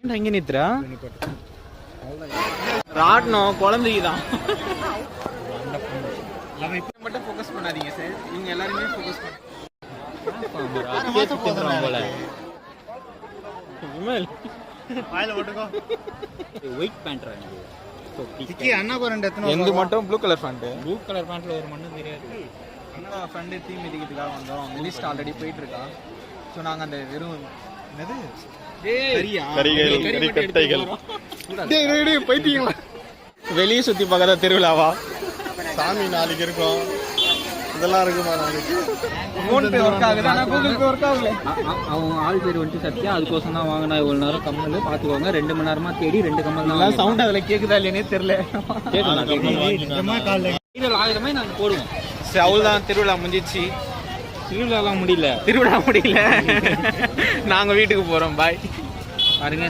இங்கே நிறுத்துறா ராட்னம் குழந்தைக்குதான் மட்டும் ஃபோக்கஸ் பண்ணாதீங்க சார், இவங்க எல்லாருமே ஃபோக்கஸ் பண்ணுறாங்க போல. ஒயிட் பேண்ட் எந்த மட்டும் blue colour pant. Blue colour பேண்ட்ல ஒரு மண்ணும் தெரியாது. அண்ணா ஃப்ரெண்டு தீ மிதிக்கிறதுக்காக வந்தோம். லிஸ்ட் ஆல்ரெடி போயிட்டு இருக்கா. ஸோ நாங்கள் அந்த வெறும் என்னது போயிட்டீங்களா வெளியே சுற்றி பார்க்காத திருவிழாவா சாமி நாளைக்கு இருக்கும், இதெல்லாம் இருக்குமா நாளைக்கு? ஃபோன் பே ஒர்க் ஆகுது, ஆனால் கூகுள் பே ஒர்க் ஆகல. அவங்க ஆள் பேர் வந்துட்டு சத்தியா, அதுக்கோசம் தான் வாங்கினா இவ்வளோ நேரம் கம்மல் பார்த்துக்கோங்க. 2 மணி நேரமா தேடி 2 கம்மல் தான். சவுண்ட் அதில் கேட்குதா இல்லையானே தெரியல. ஆயிரமே நாங்கள் போடுவோம். சரி அவ்வளோதான், திருவிழா முடிஞ்சிச்சு. திருவிழாலாம் முடியல, திருவிழா முடியல. நாங்கள் வீட்டுக்கு போகிறோம். பாய். பாருங்க.